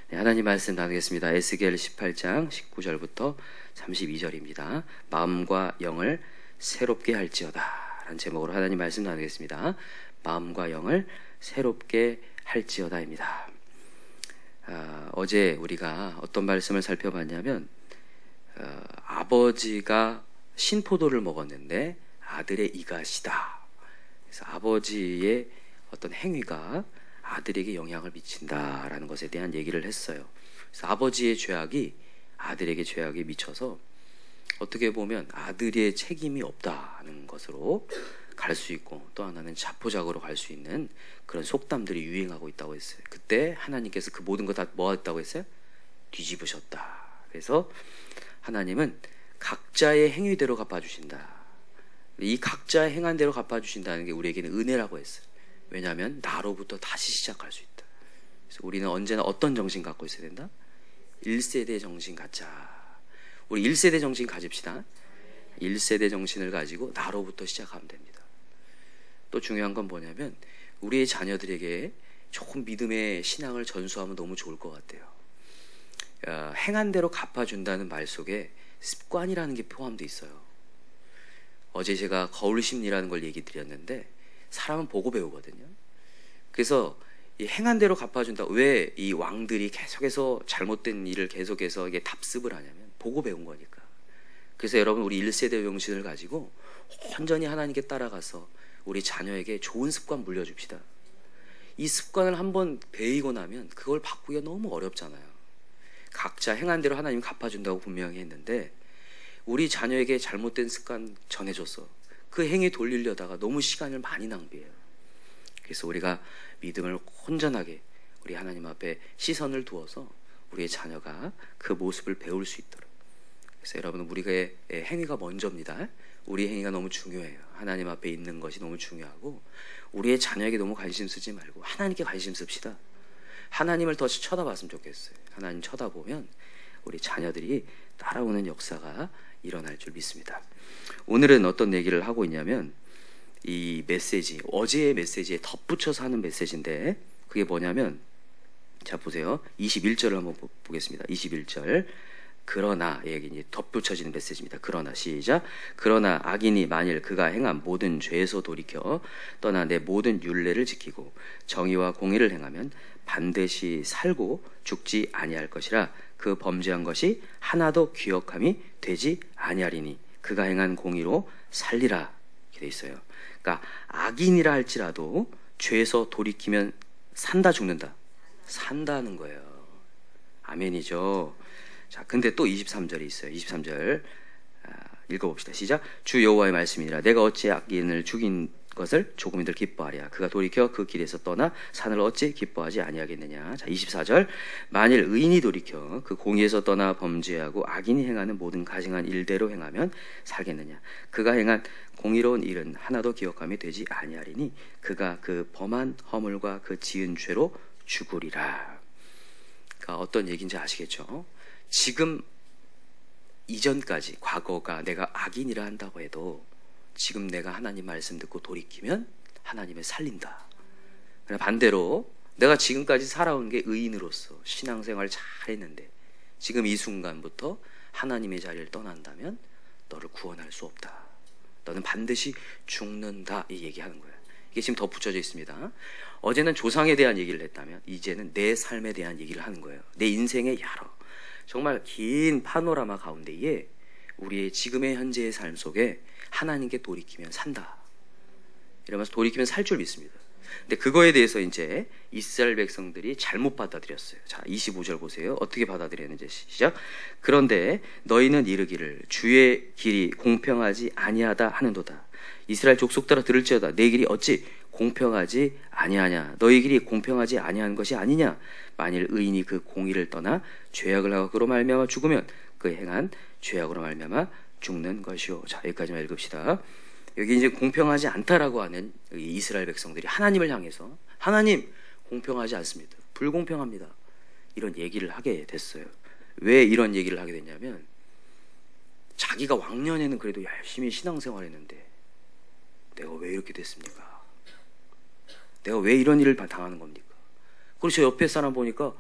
네, 하나님 말씀 나누겠습니다. 에스겔 18장 19절부터 32절입니다. 마음과 영을 새롭게 할지어다 라는 제목으로 하나님 말씀 나누겠습니다. 마음과 영을 새롭게 할지어다입니다. 어제 우리가 어떤 말씀을 살펴봤냐면 아버지가 신포도를 먹었는데 아들의 이가시다. 그래서 아버지의 어떤 행위가 아들에게 영향을 미친다라는 것에 대한 얘기를 했어요. 그래서 아버지의 죄악이 아들에게 죄악이 미쳐서 어떻게 보면 아들의 책임이 없다는 것으로 갈 수 있고, 또 하나는 자포자기로 갈 수 있는 그런 속담들이 유행하고 있다고 했어요. 그때 하나님께서 그 모든 거 다 뭐 했다고 했어요? 뒤집으셨다. 그래서 하나님은 각자의 행위대로 갚아주신다. 이 각자의 행한 대로 갚아주신다는 게 우리에게는 은혜라고 했어요. 왜냐하면 나로부터 다시 시작할 수 있다. 그래서 우리는 언제나 어떤 정신 갖고 있어야 된다? 1세대 정신 갖자. 우리 1세대 정신 가집시다. 1세대 정신을 가지고 나로부터 시작하면 됩니다. 또 중요한 건 뭐냐면 우리의 자녀들에게 조금 믿음의 신앙을 전수하면 너무 좋을 것 같아요. 행한 대로 갚아준다는 말 속에 습관이라는 게 포함되어 있어요. 어제 제가 거울심리라는 걸 얘기 드렸는데 사람은 보고 배우거든요. 그래서 이 행한 대로 갚아준다. 왜 이 왕들이 계속해서 잘못된 일을 계속해서 이게 답습을 하냐면 보고 배운 거니까. 그래서 여러분 우리 1세대 정신을 가지고 온전히 하나님께 따라가서 우리 자녀에게 좋은 습관 물려줍시다. 이 습관을 한번 배이고 나면 그걸 바꾸기가 너무 어렵잖아요. 각자 행한 대로 하나님 갚아준다고 분명히 했는데 우리 자녀에게 잘못된 습관 전해줬어. 그 행위 돌리려다가 너무 시간을 많이 낭비해요. 그래서 우리가 믿음을 온전하게 우리 하나님 앞에 시선을 두어서 우리의 자녀가 그 모습을 배울 수 있도록. 그래서 여러분 우리의 행위가 먼저입니다. 우리 행위가 너무 중요해요. 하나님 앞에 있는 것이 너무 중요하고 우리의 자녀에게 너무 관심 쓰지 말고 하나님께 관심 씁시다. 하나님을 더 쳐다봤으면 좋겠어요. 하나님 쳐다보면 우리 자녀들이 따라오는 역사가 일어날 줄 믿습니다. 오늘은 어떤 얘기를 하고 있냐면 이 메시지, 어제의 메시지에 덧붙여서 하는 메시지인데 그게 뭐냐면 자 보세요. 21절을 한번 보겠습니다. 21절. 그러나 얘기 이제 덧붙여지는 메시지입니다. 그러나 시작. 그러나 악인이 만일 그가 행한 모든 죄에서 돌이켜 떠나 내 모든 율례를 지키고 정의와 공의를 행하면 반드시 살고 죽지 아니할 것이라. 그 범죄한 것이 하나도 기억함이 되지 아니하리니 그가 행한 공의로 살리라. 이렇게 돼 있어요. 그러니까 악인이라 할지라도 죄에서 돌이키면 산다 죽는다? 산다는 거예요. 아멘이죠. 자, 근데 또 23절이 있어요. 23절 읽어봅시다. 시작. 주 여호와의 말씀이니라. 내가 어찌 악인을 죽인 것을 조금이들 기뻐하랴. 그가 돌이켜 그 길에서 떠나 산을 어찌 기뻐하지 아니하겠느냐. 자, 24절. 만일 의인이 돌이켜 그 공의에서 떠나 범죄하고 악인이 행하는 모든 가증한 일대로 행하면 살겠느냐. 그가 행한 공의로운 일은 하나도 기억함이 되지 아니하리니 그가 그 범한 허물과 그 지은 죄로 죽으리라. 그러니까 어떤 얘기인지 아시겠죠? 지금 이전까지 과거가 내가 악인이라 한다고 해도 지금 내가 하나님 말씀 듣고 돌이키면 하나님을 살린다. 그러나 반대로 내가 지금까지 살아온 게 의인으로서 신앙생활을 잘했는데 지금 이 순간부터 하나님의 자리를 떠난다면 너를 구원할 수 없다. 너는 반드시 죽는다. 이 얘기하는 거예요. 이게 지금 덧붙여져 있습니다. 어제는 조상에 대한 얘기를 했다면 이제는 내 삶에 대한 얘기를 하는 거예요. 내 인생의 여러 정말 긴 파노라마 가운데에 우리의 지금의 현재의 삶 속에 하나님께 돌이키면 산다. 이러면서 돌이키면 살 줄 믿습니다. 근데 그거에 대해서 이제 이스라엘 백성들이 잘못 받아들였어요. 자, 25절 보세요. 어떻게 받아들였는지 시작. 그런데 너희는 이르기를 주의 길이 공평하지 아니하다 하는도다. 이스라엘 족속들아 들을지어다. 내 길이 어찌 공평하지 아니하냐. 너희 길이 공평하지 아니한 것이 아니냐. 만일 의인이 그 공의를 떠나 죄악을 하고 그로 말미암아 죽으면 그 행한 죄악으로 말미암아 죽는 것이요. 자, 여기까지만 읽읍시다. 여기 이제 공평하지 않다라고 하는 이스라엘 백성들이 하나님을 향해서 하나님 공평하지 않습니다. 불공평합니다. 이런 얘기를 하게 됐어요. 왜 이런 얘기를 하게 됐냐면 자기가 왕년에는 그래도 열심히 신앙생활했는데 내가 왜 이렇게 됐습니까? 내가 왜 이런 일을 당하는 겁니까? 그리고 저 옆에 사람 보니까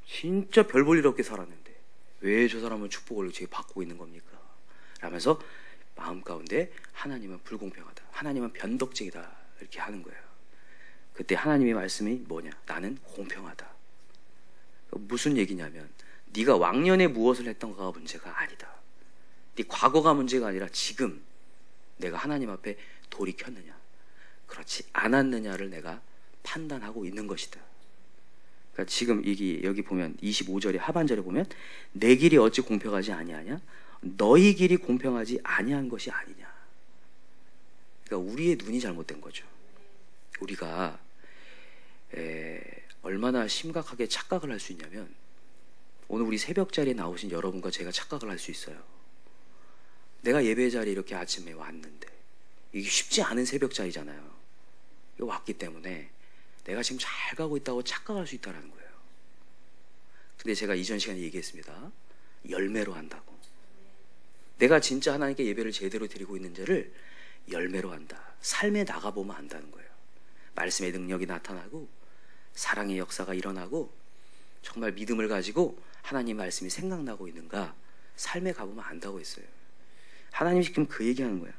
진짜 별 볼 일 없게 살았는데 왜 저 사람은 축복을 제게 받고 있는 겁니까? 라면서 마음 가운데 하나님은 불공평하다, 하나님은 변덕쟁이다 이렇게 하는 거예요. 그때 하나님의 말씀이 뭐냐? 나는 공평하다. 무슨 얘기냐면 네가 왕년에 무엇을 했던가가 문제가 아니다. 네 과거가 문제가 아니라 지금 내가 하나님 앞에 돌이켰느냐 그렇지 않았느냐를 내가 판단하고 있는 것이다. 그러니까 지금 여기 보면 25절의 하반절에 보면 내 길이 어찌 공평하지 아니하냐? 너희 길이 공평하지 아니한 것이 아니냐. 그러니까 우리의 눈이 잘못된 거죠. 우리가 얼마나 심각하게 착각을 할 수 있냐면 오늘 우리 새벽 자리에 나오신 여러분과 제가 착각을 할 수 있어요. 내가 예배 자리에 이렇게 아침에 왔는데 이게 쉽지 않은 새벽 자리잖아요. 왔기 때문에 내가 지금 잘 가고 있다고 착각할 수 있다는 거예요. 근데 제가 이전 시간에 얘기했습니다. 열매로 한다고. 내가 진짜 하나님께 예배를 제대로 드리고 있는지를 열매로 한다. 삶에 나가보면 안다는 거예요. 말씀의 능력이 나타나고 사랑의 역사가 일어나고 정말 믿음을 가지고 하나님 말씀이 생각나고 있는가 삶에 가보면 안다고 했어요. 하나님이 지금 그 얘기하는 거야.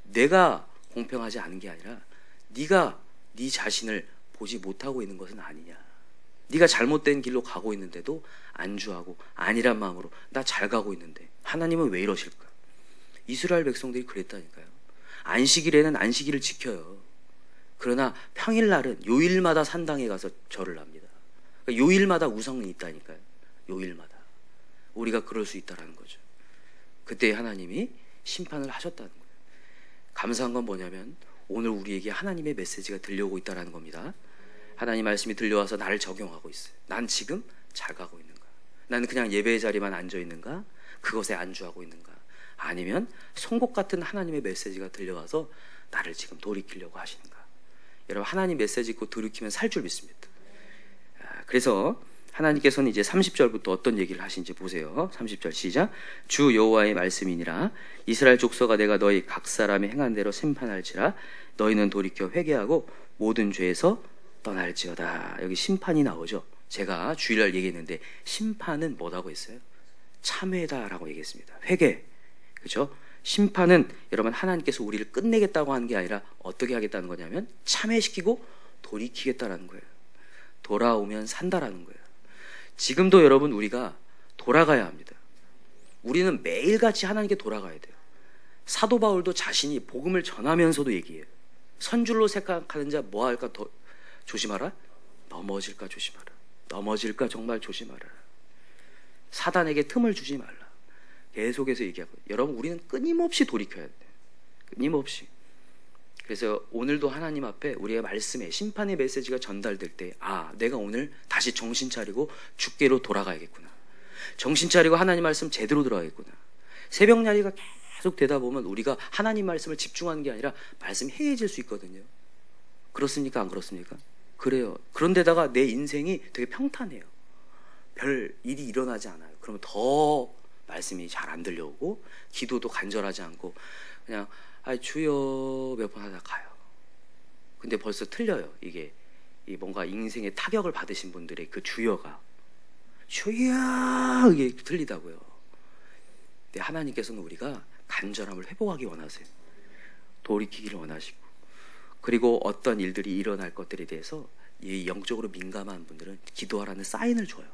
내가 공평하지 않은 게 아니라 네가 네 자신을 보지 못하고 있는 것은 아니냐. 네가 잘못된 길로 가고 있는데도 안주하고 아니란 마음으로 나 잘 가고 있는데 하나님은 왜 이러실까? 이스라엘 백성들이 그랬다니까요. 안식일에는 안식일을 지켜요. 그러나 평일날은 요일마다 산당에 가서 절을 합니다. 그러니까 요일마다 우상이 있다니까요. 요일마다. 우리가 그럴 수 있다는 거죠. 그때 하나님이 심판을 하셨다는 거예요. 감사한 건 뭐냐면 오늘 우리에게 하나님의 메시지가 들려오고 있다는 겁니다. 하나님 말씀이 들려와서 나를 적용하고 있어요. 난 지금 잘 가고 있는가? 나는 그냥 예배의 자리만 앉아 있는가? 그것에 안주하고 있는가? 아니면 송곳 같은 하나님의 메시지가 들려와서 나를 지금 돌이키려고 하시는가? 여러분 하나님 메시지 있고 돌이키면 살 줄 믿습니다. 그래서 하나님께서는 이제 30절부터 어떤 얘기를 하신지 보세요. 30절 시작. 주 여호와의 말씀이니라. 이스라엘 족속아 내가 너희 각 사람이 행한 대로 심판할지라. 너희는 돌이켜 회개하고 모든 죄에서 떠날지어다. 여기 심판이 나오죠. 제가 주일날 얘기했는데 심판은 뭐라고 했어요? 참회다라고 얘기했습니다. 회개. 그렇죠? 심판은 여러분 하나님께서 우리를 끝내겠다고 하는 게 아니라 어떻게 하겠다는 거냐면 참회시키고 돌이키겠다라는 거예요. 돌아오면 산다라는 거예요. 지금도 여러분 우리가 돌아가야 합니다. 우리는 매일같이 하나님께 돌아가야 돼요. 사도 바울도 자신이 복음을 전하면서도 얘기해요. 선줄로 생각하는 자 뭐 할까 더 조심하라. 넘어질까 조심하라. 넘어질까 정말 조심하라. 사단에게 틈을 주지 말라. 계속해서 얘기하고 여러분 우리는 끊임없이 돌이켜야 돼요. 끊임없이. 그래서 오늘도 하나님 앞에 우리의 말씀에 심판의 메시지가 전달될 때 내가 오늘 다시 정신 차리고 주께로 돌아가야겠구나. 정신 차리고 하나님 말씀 제대로 들어가겠구나. 새벽 야리가 계속 되다 보면 우리가 하나님 말씀을 집중하는 게 아니라 말씀이 해이해질 수 있거든요. 그렇습니까? 안 그렇습니까? 그래요. 그런데다가 내 인생이 되게 평탄해요. 별 일이 일어나지 않아요. 그러면 더 말씀이 잘 안 들려오고 기도도 간절하지 않고 그냥 주여 몇 번 하다 가요. 근데 벌써 틀려요. 이게 뭔가 인생의 타격을 받으신 분들의 그 주여가 주여 이게 틀리다고요. 근데 하나님께서는 우리가 간절함을 회복하기 원하세요. 돌이키기를 원하시고 그리고 어떤 일들이 일어날 것들에 대해서 이 영적으로 민감한 분들은 기도하라는 사인을 줘요.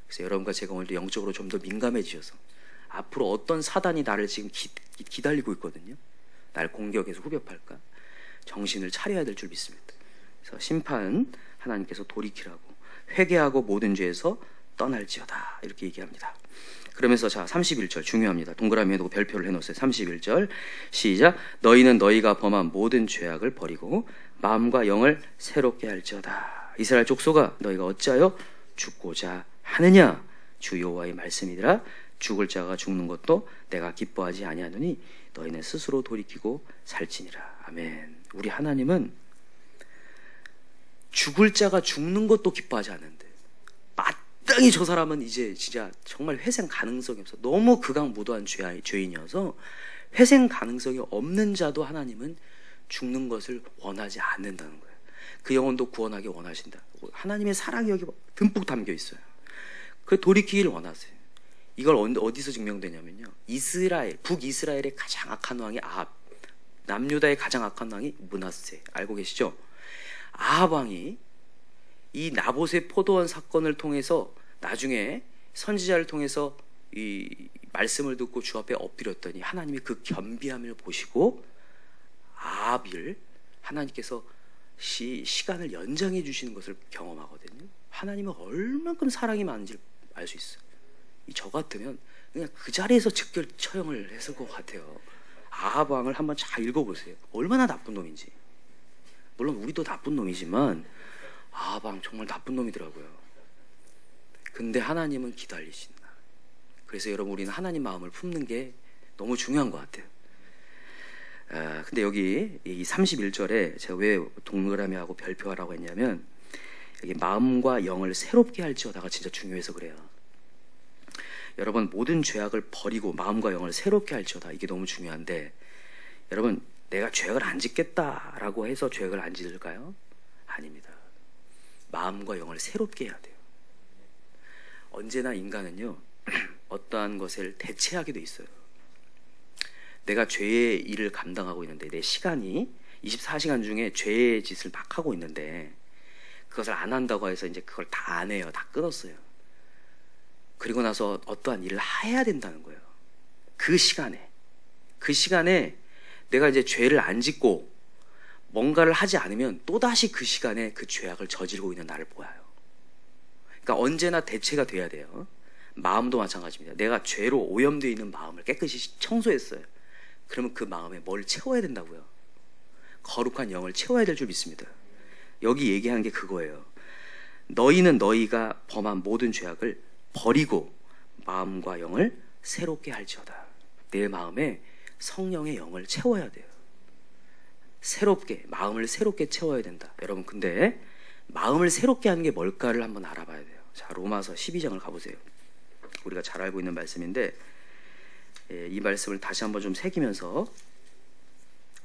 그래서 여러분과 제가 오늘도 영적으로 좀 더 민감해지셔서 앞으로 어떤 사단이 나를 지금 기다리고 있거든요. 날 공격해서 후벼팔까? 정신을 차려야 될 줄 믿습니다. 그래서 심판 하나님께서 돌이키라고 회개하고 모든 죄에서 떠날지어다 이렇게 얘기합니다. 그러면서 자 31절 중요합니다. 동그라미 해놓고 별표를 해놓으세요. 31절 시작. 너희는 너희가 범한 모든 죄악을 버리고 마음과 영을 새롭게 할지어다. 이스라엘 족속아 너희가 어찌하여 죽고자 하느냐? 주 여호와의 말씀이더라. 죽을 자가 죽는 것도 내가 기뻐하지 아니하노니 너희는 스스로 돌이키고 살지니라. 아멘. 우리 하나님은 죽을 자가 죽는 것도 기뻐하지 않는데 마땅히 저 사람은 이제 진짜 정말 회생 가능성이 없어. 너무 극악무도한 죄인이어서 회생 가능성이 없는 자도 하나님은 죽는 것을 원하지 않는다는 거예요. 그 영혼도 구원하기 원하신다. 하나님의 사랑이 여기 듬뿍 담겨 있어요. 그 돌이키기를 원하세요. 이걸 어디서 증명되냐면요. 이스라엘, 북이스라엘의 가장 악한 왕이 아합, 남유다의 가장 악한 왕이 므낫세. 알고 계시죠? 아합 왕이 이 나봇의 포도원 사건을 통해서 나중에 선지자를 통해서 이 말씀을 듣고 주 앞에 엎드렸더니 하나님이 그 겸비함을 보시고 아합을 하나님께서 시간을 연장해 주시는 것을 경험하거든요. 하나님은 얼만큼 사랑이 많은지 알 수 있어요. 저 같으면 그냥 그 자리에서 즉결 처형을 했을 것 같아요. 아합 왕을 한번 잘 읽어보세요. 얼마나 나쁜 놈인지. 물론 우리도 나쁜 놈이지만 아합 왕 정말 나쁜 놈이더라고요. 근데 하나님은 기다리신다. 그래서 여러분 우리는 하나님 마음을 품는 게 너무 중요한 것 같아요. 근데 여기 이 31절에 제가 왜 동그라미하고 별표하라고 했냐면 여기 마음과 영을 새롭게 할지어다가 진짜 중요해서 그래요. 여러분 모든 죄악을 버리고 마음과 영을 새롭게 할지어다. 이게 너무 중요한데 여러분 내가 죄악을 안 짓겠다라고 해서 죄악을 안 짓을까요? 아닙니다. 마음과 영을 새롭게 해야 돼요. 언제나 인간은요 어떠한 것을 대체하게 돼 있어요. 내가 죄의 일을 감당하고 있는데 내 시간이 24시간 중에 죄의 짓을 막 하고 있는데 그것을 안 한다고 해서 이제 그걸 다 안 해요. 다 끊었어요. 그리고 나서 어떠한 일을 해야 된다는 거예요. 그 시간에 내가 이제 죄를 안 짓고 뭔가를 하지 않으면 또다시 그 시간에 그 죄악을 저지르고 있는 나를 보아요. 그러니까 언제나 대체가 돼야 돼요. 마음도 마찬가지입니다. 내가 죄로 오염되어 있는 마음을 깨끗이 청소했어요. 그러면 그 마음에 뭘 채워야 된다고요? 거룩한 영을 채워야 될 줄 믿습니다. 여기 얘기하는 게 그거예요. 너희는 너희가 범한 모든 죄악을 버리고 마음과 영을 새롭게 할지어다. 내 마음에 성령의 영을 채워야 돼요. 새롭게, 마음을 새롭게 채워야 된다. 여러분 근데 마음을 새롭게 하는 게 뭘까를 한번 알아봐야 돼요. 자, 로마서 12장을 가보세요. 우리가 잘 알고 있는 말씀인데 이 말씀을 다시 한번 좀 새기면서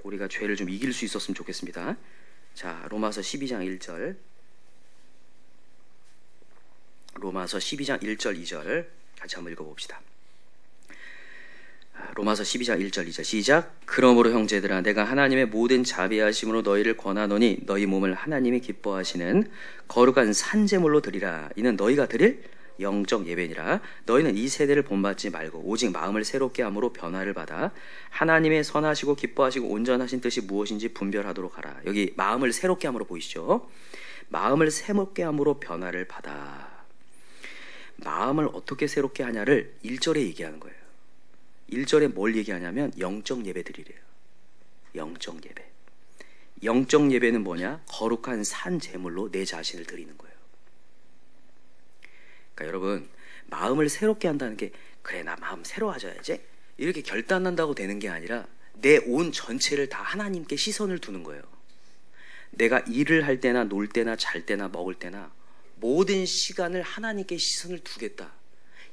우리가 죄를 좀 이길 수 있었으면 좋겠습니다. 자, 로마서 12장 1절, 로마서 12장 1절 2절 같이 한번 읽어봅시다. 로마서 12장 1절 2절 시작. 그러므로 형제들아 내가 하나님의 모든 자비하심으로 너희를 권하노니 너희 몸을 하나님이 기뻐하시는 거룩한 산제물로 드리라. 이는 너희가 드릴 영적 예배니라. 너희는 이 세대를 본받지 말고 오직 마음을 새롭게 함으로 변화를 받아 하나님의 선하시고 기뻐하시고 온전하신 뜻이 무엇인지 분별하도록 하라. 여기 마음을 새롭게 함으로 보이시죠? 마음을 새롭게 함으로 변화를 받아. 마음을 어떻게 새롭게 하냐를 1절에 얘기하는 거예요. 1절에 뭘 얘기하냐면 영적 예배 드리래요. 영적 예배. 영적 예배는 뭐냐? 거룩한 산 제물로 내 자신을 드리는 거예요. 그러니까 여러분 마음을 새롭게 한다는 게 그래 나 마음 새로워져야지 이렇게 결단한다고 되는 게 아니라 내 온 전체를 다 하나님께 시선을 두는 거예요. 내가 일을 할 때나 놀 때나 잘 때나 먹을 때나 모든 시간을 하나님께 시선을 두겠다.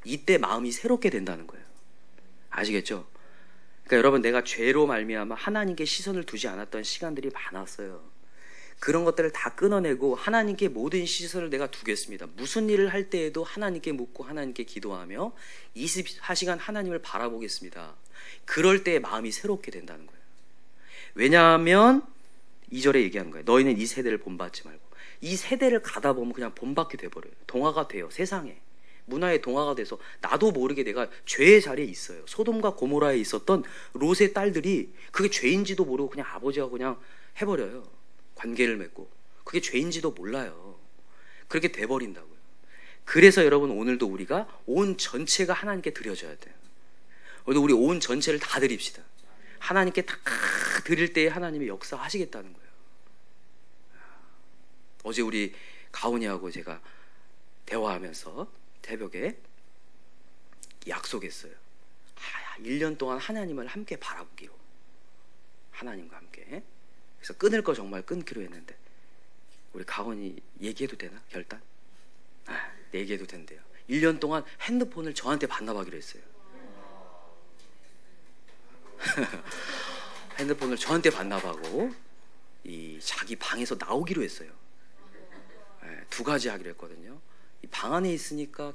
이때 마음이 새롭게 된다는 거예요. 아시겠죠? 그러니까 여러분 내가 죄로 말미암아 하나님께 시선을 두지 않았던 시간들이 많았어요. 그런 것들을 다 끊어내고 하나님께 모든 시선을 내가 두겠습니다. 무슨 일을 할 때에도 하나님께 묻고 하나님께 기도하며 24시간 하나님을 바라보겠습니다. 그럴 때 마음이 새롭게 된다는 거예요. 왜냐하면 2절에 얘기하는 거예요. 너희는 이 세대를 본받지 말고. 이 세대를 가다 보면 그냥 본받게 돼버려요. 동화가 돼요. 세상에. 문화의 동화가 돼서 나도 모르게 내가 죄의 자리에 있어요. 소돔과 고모라에 있었던 롯의 딸들이 그게 죄인지도 모르고 그냥 아버지와 그냥 해버려요. 관계를 맺고. 그게 죄인지도 몰라요. 그렇게 돼버린다고요. 그래서 여러분 오늘도 우리가 온 전체가 하나님께 드려져야 돼요. 오늘 우리 온 전체를 다 드립시다. 하나님께 다 드릴 때에 하나님이 역사하시겠다는 거예요. 어제 우리 가온이하고 제가 대화하면서 새벽에 약속했어요. 1년 동안 하나님을 함께 바라보기로. 하나님과 함께. 그래서 끊을 거 정말 끊기로 했는데 우리 가온이 얘기해도 되나? 결단? 얘기해도 된대요. 1년 동안 핸드폰을 저한테 반납하기로 했어요. 핸드폰을 저한테 반납하고 이 자기 방에서 나오기로 했어요. 두 가지 하기로 했거든요. 이 방 안에 있으니까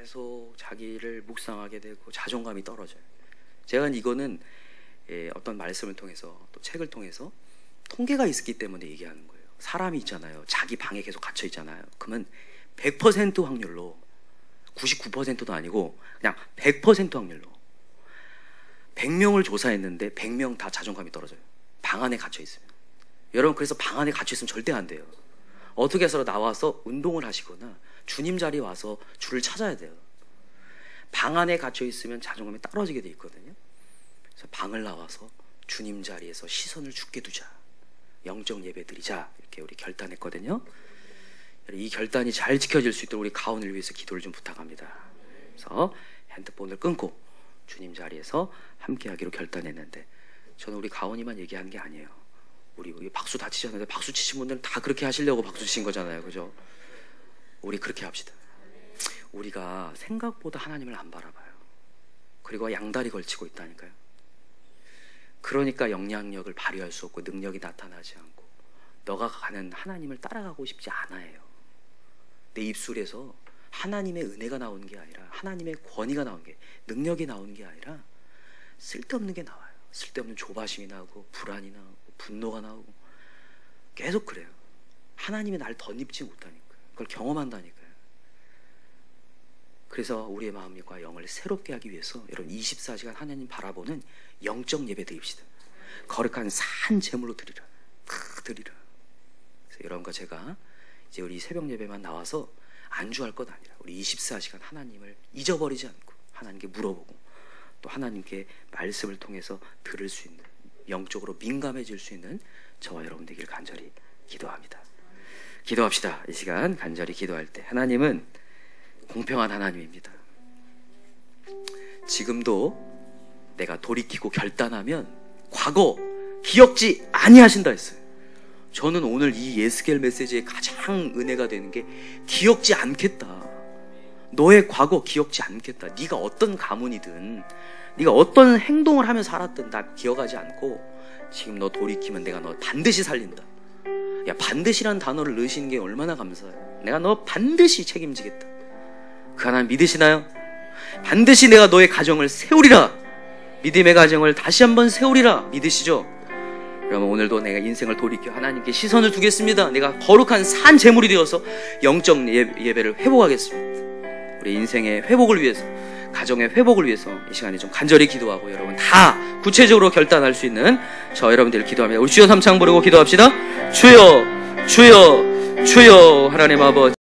계속 자기를 묵상하게 되고 자존감이 떨어져요. 제가 이거는 어떤 말씀을 통해서 또 책을 통해서 통계가 있었기 때문에 얘기하는 거예요. 사람이 있잖아요. 자기 방에 계속 갇혀 있잖아요. 그러면 100% 확률로 99%도 아니고 그냥 100% 확률로 100명을 조사했는데 100명 다 자존감이 떨어져요. 방 안에 갇혀 있으면. 여러분, 그래서 방 안에 갇혀 있으면 절대 안 돼요. 어떻게 해서 나와서 운동을 하시거나 주님 자리에 와서 주를 찾아야 돼요. 방 안에 갇혀 있으면 자존감이 떨어지게 돼 있거든요. 그래서 방을 나와서 주님 자리에서 시선을 주께 두자, 영적 예배 드리자, 이렇게 우리 결단했거든요. 이 결단이 잘 지켜질 수 있도록 우리 가온을 위해서 기도를 좀 부탁합니다. 그래서 핸드폰을 끊고 주님 자리에서 함께 하기로 결단했는데, 저는 우리 가온이만 얘기하는 게 아니에요. 우리 박수 다 치셨는데 박수 치신 분들은 다 그렇게 하시려고 박수 치신 거잖아요. 그죠? 우리 그렇게 합시다. 우리가 생각보다 하나님을 안 바라봐요. 그리고 양다리 걸치고 있다니까요. 그러니까 영향력을 발휘할 수 없고 능력이 나타나지 않고 너가 가는 하나님을 따라가고 싶지 않아요. 내 입술에서 하나님의 은혜가 나오는 게 아니라, 하나님의 권위가 나오는 게, 능력이 나오는 게 아니라 쓸데없는 게 나와요. 쓸데없는 조바심이 나오고 불안이 나오고 분노가 나오고 계속 그래요. 하나님이 날 덧입지 못하니까, 그걸 경험한다니까요. 그래서 우리의 마음과 영을 새롭게 하기 위해서 여러분 24시간 하나님 바라보는 영적 예배 드립시다. 거룩한 산 제물로 드리라. 드리라. 그래서 여러분과 제가 이제 우리 새벽 예배만 나와서 안주할 것 아니라 우리 24시간 하나님을 잊어버리지 않고 하나님께 물어보고 또 하나님께 말씀을 통해서 들을 수 있는, 영적으로 민감해질 수 있는 저와 여러분 되기를 간절히 기도합니다. 기도합시다. 이 시간 간절히 기도할 때 하나님은 공평한 하나님입니다. 지금도 내가 돌이키고 결단하면 과거 기억지 아니하신다 했어요. 저는 오늘 이 예스겔 메시지의 가장 은혜가 되는 게 기억지 않겠다. 너의 과거 기억지 않겠다. 네가 어떤 가문이든 네가 어떤 행동을 하며 살았든 나 기억하지 않고 지금 너 돌이키면 내가 너 반드시 살린다. 야, 반드시라는 단어를 넣으시는 게 얼마나 감사해요. 내가 너 반드시 책임지겠다. 그 하나님 믿으시나요? 반드시 내가 너의 가정을 세우리라. 믿음의 가정을 다시 한번 세우리라. 믿으시죠? 그러면 오늘도 내가 인생을 돌이켜 하나님께 시선을 두겠습니다. 내가 거룩한 산 제물이 되어서 영적 예배를 회복하겠습니다. 우리 인생의 회복을 위해서, 가정의 회복을 위해서 이 시간에 좀 간절히 기도하고 여러분 다 구체적으로 결단할 수 있는 저 여러분들 기도합니다. 우리 주여 삼창 부르고 기도합시다. 주여, 주여, 주여. 하나님 아버지.